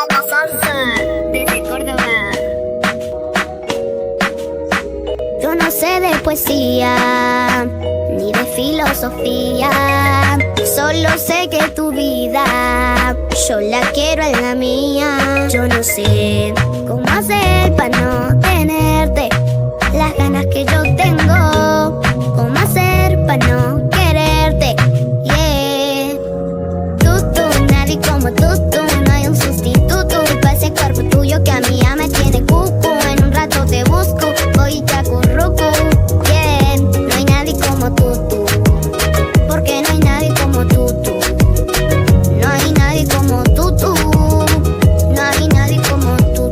La salsa desde Córdoba. Yo no sé de poesía ni de filosofía, solo sé que tu vida yo la quiero en la mía. Yo no sé cómo hacer para no tenerte las ganas que yo tengo, cómo hacer para no quererte, yeah. Nadie como tú, no hay un sustituto para ese cuerpo tuyo que a mí ya me tiene cucu. En un rato te busco, voy y te acurruco, yeah. No hay nadie como tú, porque no hay nadie como tú. No hay nadie como tú, no hay nadie como tú.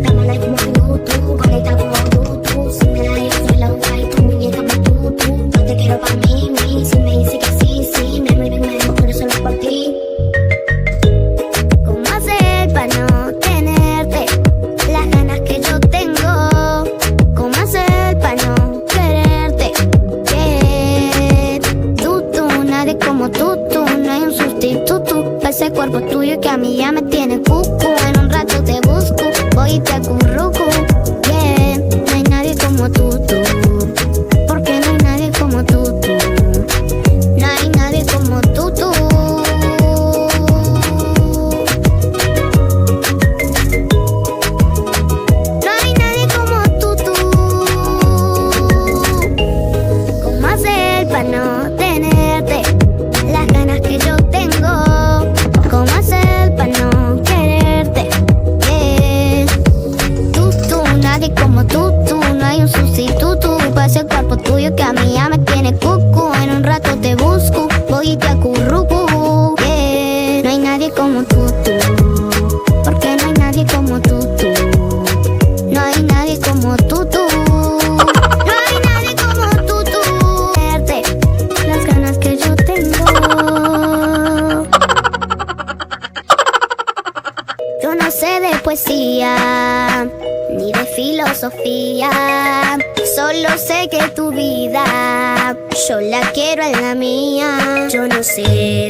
Dámela como tú, conecta como tú. Si me la dejas, me la buscas y tú muy bien como tú. Yo te quiero pa' mí, si me dice que sí, me muero solo por ti. ¿Cómo hacer para no tenerte las ganas que yo tengo? ¿Cómo hacer para no quererte? Yeah. Tú, nadie como tú, no hay un sustituto para ese cuerpo tuyo que a mí ya me tiene cucu. En un rato te busco, voy y te acurruco, yeah. No hay nadie como tú, porque no hay nadie como tú. No hay nadie como tú. No hay nadie como tú. ¿Cómo hacer para no tenerte las ganas que yo tengo? ¿Cómo hacer para no quererte? Yeah. Tú, nadie como tú, no hay un sustituto para ese cuerpo tuyo que a mí ya me tiene cucu. En un rato te busco, voy y te acurruco, yeah. No hay nadie como tú, porque no hay nadie como tú. No hay nadie como tú. No hay nadie como tú. Verte las ganas que yo tengo. Yo no sé de poesía ni de filosofía, solo sé que tu vida yo la quiero en la mía. Yo no sé